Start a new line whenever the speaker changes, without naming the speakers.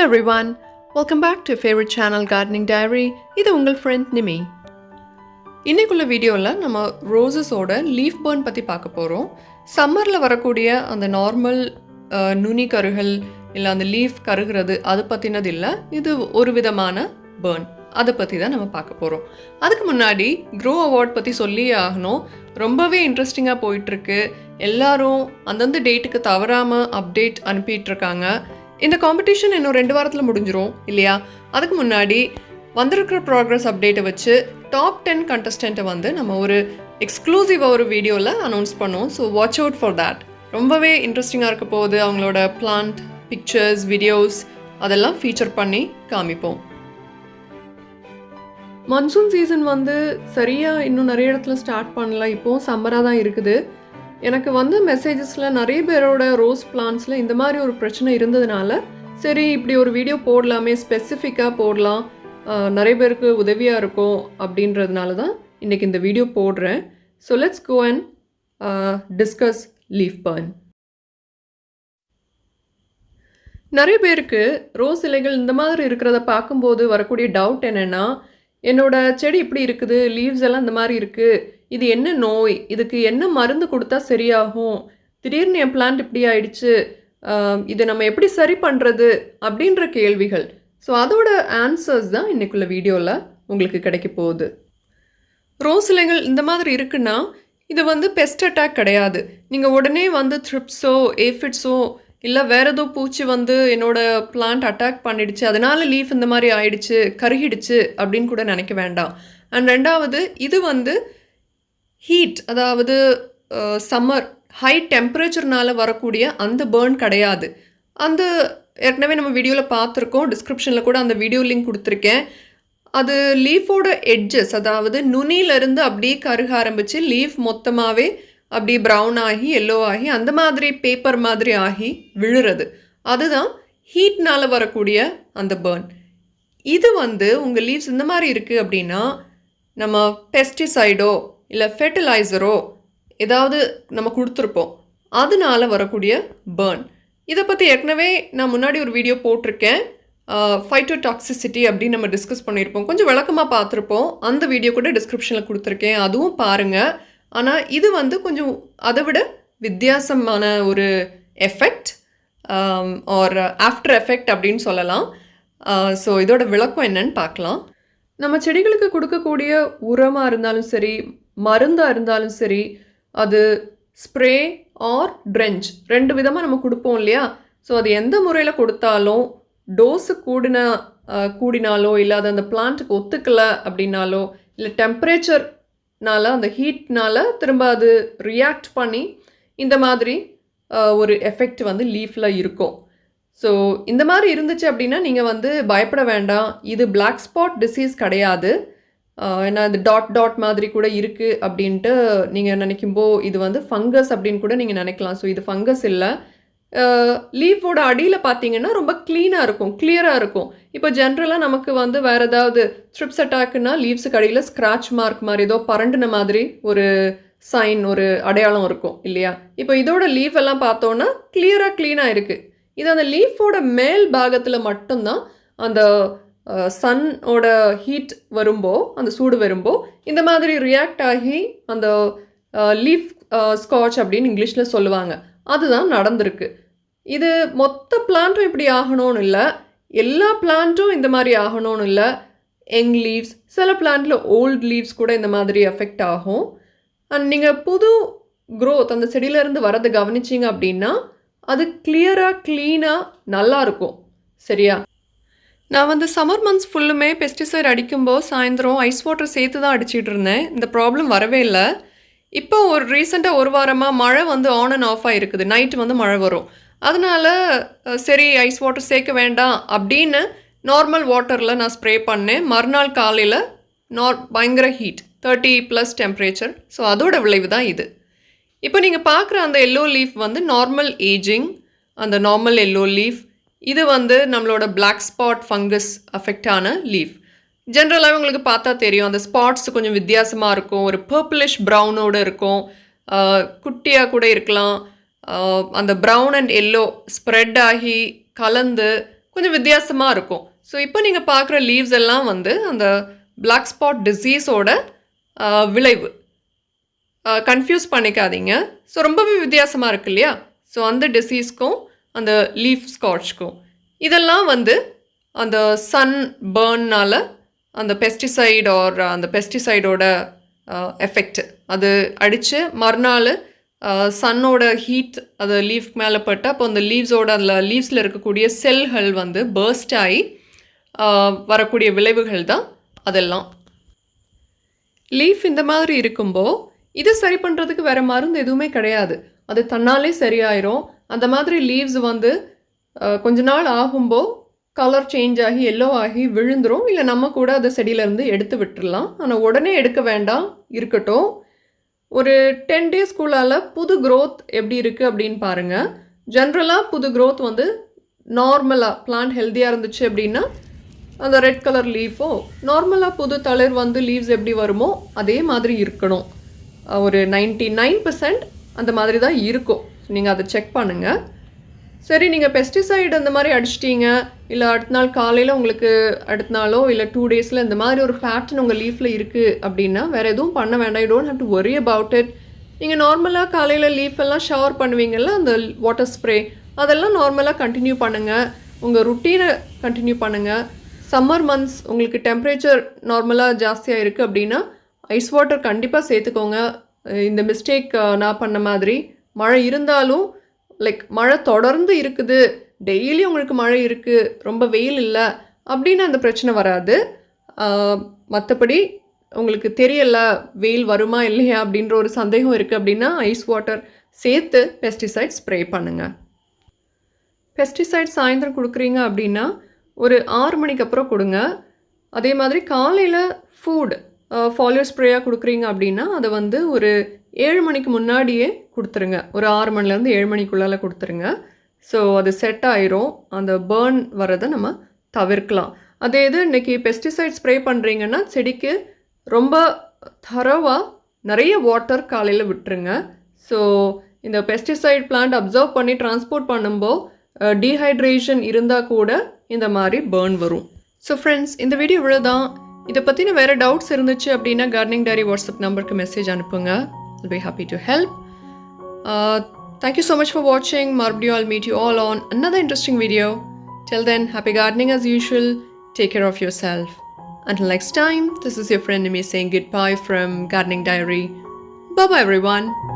Hello everyone, welcome back to favorite channel Gardening Diary. இது உங்கள் friend நிமி. இன்னைக்குள்ள வீடியோவில் நம்ம ரோசஸோட லீஃப் பர்ன் பற்றி பார்க்க போகிறோம். சம்மரில் வரக்கூடிய அந்த நார்மல் நுனி கருகள் இல்லை அந்த லீஃப் கருகிறது அது பற்றினது இல்லை, இது ஒரு விதமான பர்ன், அதை பற்றி தான் நம்ம பார்க்க போகிறோம். அதுக்கு முன்னாடி க்ரோ அவார்ட் பற்றி சொல்லி ஆகணும். ரொம்பவே இன்ட்ரெஸ்டிங்காக போயிட்டுருக்கு. எல்லாரும் அந்தந்த டேட்டுக்கு தவறாமல் அப்டேட் அனுப்பிட்டுருக்காங்க. இந்த காம்படிஷன் இன்னும் 2 வாரத்தில் முடிஞ்சிரும் இல்லையா? அதுக்கு முன்னாடி வந்திருக்கிற ப்ராக்ரஸ் அப்டேட்டை வச்சு டாப் 10 கண்டஸ்டண்ட்டை வந்து நம்ம ஒரு எக்ஸ்க்ளூசிவாக ஒரு வீடியோவில் அனௌன்ஸ் பண்ணுவோம். So watch out for that. ரொம்பவே இன்ட்ரெஸ்டிங்காக இருக்க போகுது. அவங்களோட பிளான்ட் பிக்சர்ஸ் வீடியோஸ் அதெல்லாம் ஃபீச்சர் பண்ணி காமிப்போம். மான்சூன் சீசன் வந்து சரியாக இன்னும் நிறைய இடத்துல ஸ்டார்ட் பண்ணல. இப்போது சம்மராக தான் இருக்குது. எனக்கு வந்து மெசேஜஸில் நிறைய பேரோட ரோஸ் பிளான்ஸில் இந்த மாதிரி ஒரு பிரச்சனை இருந்ததுனால சரி இப்படி ஒரு வீடியோ போடலாமே, ஸ்பெசிஃபிக்காக போடலாம், நிறைய பேருக்கு உதவியாக இருக்கும் அப்படின்றதுனால தான் இன்றைக்கி இந்த வீடியோ போடுறேன். So let's go and discuss leaf burn. நிறைய பேருக்கு ரோஸ் இலைகள் இந்த மாதிரி இருக்கிறத பார்க்கும்போது வரக்கூடிய டவுட் என்னென்னா, என்னோட செடி இப்படி இருக்குது, லீவ்ஸ் எல்லாம் இந்த மாதிரி இருக்குது, இது என்ன நோய், இதுக்கு என்ன மருந்து கொடுத்தா சரியாகும், திடீர்னு என் பிளான்ட் இப்படி ஆயிடுச்சு, இதை நம்ம எப்படி சரி பண்ணுறது அப்படின்ற கேள்விகள். ஸோ அதோட ஆன்சர்ஸ் தான் இன்றைக்குள்ள வீடியோவில் உங்களுக்கு கிடைக்க போகுது. ரோஸ் இலைகள் இந்த மாதிரி இருக்குன்னா இது வந்து பெஸ்ட் அட்டாக் கிடையாது. நீங்கள் உடனே வந்து த்ரிப்ஸோ ஏஃபிட்ஸோ இல்லை வேறு ஏதோ பூச்சி வந்து என்னோடய பிளான்ட் அட்டாக் பண்ணிடுச்சு அதனால் லீஃப் இந்த மாதிரி ஆயிடுச்சு கருகிடுச்சு அப்படின்னு கூட நினைக்க வேண்டாம். அண்ட் ரெண்டாவது, இது வந்து ஹீட், அதாவது சம்மர் ஹை டெம்பரேச்சர்னால் வரக்கூடிய அந்த பேர்ன் கிடையாது. அந்த ஏற்கனவே நம்ம வீடியோவில் பார்த்துருக்கோம், டிஸ்கிரிப்ஷனில் கூட அந்த வீடியோ லிங்க் கொடுத்துருக்கேன். அது லீஃபோட எட்ஜஸ், அதாவது நுனியிலேருந்து அப்படியே கருக ஆரம்பித்து லீஃப் மொத்தமாகவே அப்படி ப்ரௌன் ஆகி எல்லோ ஆகி அந்த மாதிரி பேப்பர் மாதிரி ஆகி விழுறது, அதுதான் ஹீட்னால் வரக்கூடிய அந்த பேர்ன். இது வந்து உங்கள் லீவ்ஸ் இந்த மாதிரி இருக்குது அப்படின்னா நம்ம பெஸ்டிசைடோ இல்லை ஃபெர்டிலைசரோ ஏதாவது நம்ம கொடுத்துருப்போம், அதனால வரக்கூடிய பேர்ன். இதை பற்றி ஏற்கனவே நான் முன்னாடி ஒரு வீடியோ போட்டிருக்கேன், ஃபைட்டோடாக்சிசிட்டி அப்படின்னு நம்ம டிஸ்கஸ் பண்ணியிருப்போம், கொஞ்சம் விளக்கமாக பார்த்துருப்போம். அந்த வீடியோ கூட டிஸ்கிரிப்ஷனில் கொடுத்துருக்கேன், அதுவும் பாருங்கள். ஆனால் இது வந்து கொஞ்சம் அதை விட வித்தியாசமான ஒரு எஃபெக்ட் ஆர் ஆஃப்டர் எஃபெக்ட் அப்படின்னு சொல்லலாம். ஸோ இதோட விளக்கம் என்னன்னு பார்க்கலாம். நம்ம செடிகளுக்கு கொடுக்கக்கூடிய உரமாக இருந்தாலும் சரி, மருந்தாக இருந்தாலும் சரி, அது ஸ்ப்ரே ஆர் ட்ரென்ச் 2 விதமாக நம்ம கொடுப்போம் இல்லையா? ஸோ அது எந்த முறையில் கொடுத்தாலும் டோஸு கூடினாலோ இல்லை அது அந்த பிளான்ட்டுக்கு ஒத்துக்கலை அப்படின்னாலோ இல்லை டெம்பரேச்சர்னால அந்த ஹீட்னால் திரும்ப அது ரியாக்ட் பண்ணி இந்த மாதிரி ஒரு எஃபெக்ட் வந்து லீஃபில் இருக்கும். ஸோ இந்த மாதிரி இருந்துச்சு அப்படின்னா நீங்கள் வந்து பயப்பட வேண்டாம். இது பிளாக் ஸ்பாட் டிசீஸ் கிடையாது. ஏன்னா இது டாட் மாதிரி கூட இருக்குது அப்படின்ட்டு நீங்கள் நினைக்கும்போ இது வந்து ஃபங்கஸ் அப்படின்னு கூட நீங்கள் நினைக்கலாம். ஸோ இது ஃபங்கஸ் இல்லை. லீஃபோட அடியில் பார்த்தீங்கன்னா ரொம்ப க்ளீனாக இருக்கும், கிளியராக இருக்கும். இப்போ ஜென்ரலாக நமக்கு வந்து வேறு ஏதாவது த்ரிப்ஸ் அட்டாக்குன்னா லீவ்ஸுக்கு அடியில் ஸ்க்ராட்ச் மார்க் மாதிரி ஏதோ பரண்டுன மாதிரி ஒரு சைன், ஒரு அடையாளம் இருக்கும் இல்லையா? இப்போ இதோட லீஃப் எல்லாம் பார்த்தோன்னா கிளியராக க்ளீனாக இருக்குது. இது அந்த லீஃபோட மேல் பாகத்தில் மட்டும்தான் அந்த சன்னோட ஹீட் வரும்போ, அந்த சூடு வரும்போ இந்த மாதிரி ரியாக்ட் ஆகி அந்த லீஃப் ஸ்காட்ச் அப்படின்னு இங்கிலீஷில் சொல்லுவாங்க, அதுதான் நடந்திருக்கு. இது மொத்த பிளான்ட்டும் இப்படி ஆகணும்னு இல்லை, எல்லா பிளான்ட்டும் இந்த மாதிரி ஆகணும்னு இல்லை. யங் லீவ்ஸ், சில பிளான்ட்டில் ஓல்ட் லீவ்ஸ் கூட இந்த மாதிரி எஃபெக்ட் ஆகும். அண்ட் நீங்கள் புது க்ரோத் அந்த செடியிலேருந்து வரதை கவனிச்சிங்க அப்படின்னா அது கிளியராக க்ளீனாக நல்லாயிருக்கும். சரியா? நான் வந்து சம்மர் மந்த்ஸ் ஃபுல்லுமே பெஸ்டிசைட் அடிக்கும்போது சாயந்தரம் ஐஸ் வாட்டர் சேர்த்து தான் அடிச்சிட்டு இருந்தேன். இந்த ப்ராப்ளம் வரவே இல்லை. இப்போ ஒரு ரீசெண்டாக ஒரு வாரமாக மழை வந்து ஆன் அண்ட் ஆஃபாக இருக்குது. நைட்டு வந்து மழை வரும், அதனால் சரி ஐஸ் வாட்டர் சேர்க்க வேண்டாம் அப்படின்னு நார்மல் வாட்டரில் நான் ஸ்ப்ரே பண்ணேன். மறுநாள் காலையில் பயங்கர ஹீட், 30+ டெம்பரேச்சர். ஸோ அதோட விளைவு தான் இது. இப்போ நீங்கள் பார்க்குற அந்த எல்லோ லீஃப் வந்து நார்மல் ஏஜிங், அந்த நார்மல் எல்லோ லீஃப். இது வந்து நம்மளோட பிளாக் ஸ்பாட் ஃபங்கஸ் அஃபெக்டான லீஃப். ஜென்ரலாகவே உங்களுக்கு பார்த்தா தெரியும், அந்த ஸ்பாட்ஸ் கொஞ்சம் வித்தியாசமாக இருக்கும், ஒரு பர்பிளிஷ் ப்ரௌனோடு இருக்கும், குட்டியாக கூட இருக்கலாம். அந்த ப்ரௌன் அண்ட் எல்லோ ஸ்ப்ரெட் ஆகி கலந்து கொஞ்சம் வித்தியாசமா இருக்கும். ஸோ இப்போ நீங்க பார்க்குற லீவ்ஸ் எல்லாம் வந்து அந்த பிளாக் ஸ்பாட் டிசீஸோட விளைவு. கன்ஃப்யூஸ் பண்ணிக்காதீங்க. ஸோ ரொம்பவே வித்தியாசமா இருக்கு இல்லையா? ஸோ அந்த டிசீஸ்க்கும், அந்த லீஃப் ஸ்கார்ச்க்கும். இதெல்லாம் வந்து அந்த சன் பர்ன்னால அந்த பெஸ்டிசைட் ஆர் அந்த பெஸ்டிசைடோட எஃபெக்ட் அது அடித்து மறுநாள் சன்னோட ஹீட் அது லீஃப் மேலே பட்டு அப்போ அந்த லீவ்ஸோட அதில் லீவ்ஸில் இருக்கக்கூடிய செல்கள் வந்து பர்ஸ்ட் ஆகி வரக்கூடிய விளைவுகள் தான் அதெல்லாம். லீஃப் இந்த மாதிரி இருக்கும்போது இது சரி பண்ணுறதுக்கு வேறு மருந்து எதுவுமே கிடையாது. அது தன்னாலே சரியாயிரும். அந்த மாதிரி லீவ்ஸ் வந்து கொஞ்ச நாள் ஆகும்போது கலர் சேஞ்ச் ஆகி எல்லோ ஆகி விழுந்துரும். இல்லை நம்ம கூட அதை செடியிலேருந்து எடுத்து விட்டுடலாம். ஆனால் உடனே எடுக்க வேண்டாம், இருக்கட்டும். ஒரு 10 டேஸ்க்குள்ளால் புது க்ரோத் எப்படி இருக்குது அப்படின்னு பாருங்கள். ஜென்ரலாக புது க்ரோத் வந்து நார்மலாக பிளான்ட் ஹெல்த்தியாக இருந்துச்சு அப்படின்னா அந்த ரெட் கலர் லீஃபோ நார்மலாக புது தளிர் வந்து லீவ்ஸ் எப்படி வருமோ அதே மாதிரி இருக்கணும். ஒரு 99% அந்த மாதிரி தான் இருக்கும். நீங்கள் அதை செக் பண்ணுங்கள். சரி, நீங்கள் பெஸ்டிசைடு அந்த மாதிரி அடிச்சிட்டிங்க, இல்லை அடுத்த நாள் காலையில் உங்களுக்கு அடுத்த நாளோ இல்லை 2 டேஸில் இந்த மாதிரி ஒரு பேட்டர்ன் உங்கள் லீஃபில் இருக்குது அப்படின்னா வேறு எதுவும் பண்ண வேண்டாம். You don't have to worry about it. நீங்கள் நார்மலாக காலையில் லீஃப் எல்லாம் ஷவர் பண்ணுவீங்கள்ல, அந்த வாட்டர் ஸ்ப்ரே அதெல்லாம் நார்மலாக கண்டினியூ பண்ணுங்கள். உங்கள் ருட்டீனை கண்டினியூ பண்ணுங்கள். சம்மர் மந்த்ஸ் உங்களுக்கு டெம்பரேச்சர் நார்மலாக ஜாஸ்தியாக இருக்குது அப்படின்னா ஐஸ் வாட்டர் கண்டிப்பாக சேர்த்துக்கோங்க. இந்த மிஸ்டேக் நான் பண்ண மாதிரி மழை இருந்தாலும் லைக் மழை தொடர்ந்து இருக்குது, டெய்லி உங்களுக்கு மழை இருக்குது, ரொம்ப வெயில் இல்லை அப்படின்னு அந்த பிரச்சனை வராது. மற்றபடி உங்களுக்கு தெரியலை வெயில் வருமா இல்லையா அப்படின்ற ஒரு சந்தேகம் இருக்குது அப்படின்னா ஐஸ் வாட்டர் சேர்த்து பெஸ்டிசைட் ஸ்ப்ரே பண்ணுங்கள். பெஸ்டிசைட் சாயந்தரம் கொடுக்குறீங்க அப்படின்னா ஒரு 6 மணிக்கு அப்புறம் கொடுங்க. அதே மாதிரி காலையில் ஃபுட் ஃபாலியர் ஸ்ப்ரேயாக கொடுக்குறீங்க அப்படின்னா அதை வந்து ஒரு 7 மணிக்கு முன்னாடியே கொடுத்துருங்க. ஒரு 6 மணிலேருந்து 7 மணிக்குள்ளால் கொடுத்துருங்க. ஸோ அது செட் ஆயிரும். அந்த பேர்ன் வரதை நம்ம தவிர்க்கலாம். அதே இது இன்றைக்கி பெஸ்டிசைட் ஸ்ப்ரே பண்ணுறீங்கன்னா செடிக்கு ரொம்ப தரவாக நிறைய வாட்டர் காலையில் விட்டுருங்க. ஸோ இந்த பெஸ்டிசைட் பிளான்ட் அப்சர்வ் பண்ணி டிரான்ஸ்போர்ட் பண்ணும்போது டீஹைட்ரேஷன் இருந்தால் கூட இந்த மாதிரி பேர்ன் வரும். ஸோ ஃப்ரெண்ட்ஸ், இந்த வீடியோ இவ்வளோதான். இதை பற்றின வேறு டவுட்ஸ் இருந்துச்சு அப்படின்னா கார்டனிங் டைரி வாட்ஸ்அப் நம்பருக்கு மெசேஜ் அனுப்புங்க. I'll be happy to help. Thank you so much for watching. Marbdio, I'll meet you all on another interesting video. Till then, happy gardening as usual. Take care of yourself. Until next time, this is your friend Nimi saying goodbye from Gardening Diary. Bye-bye everyone.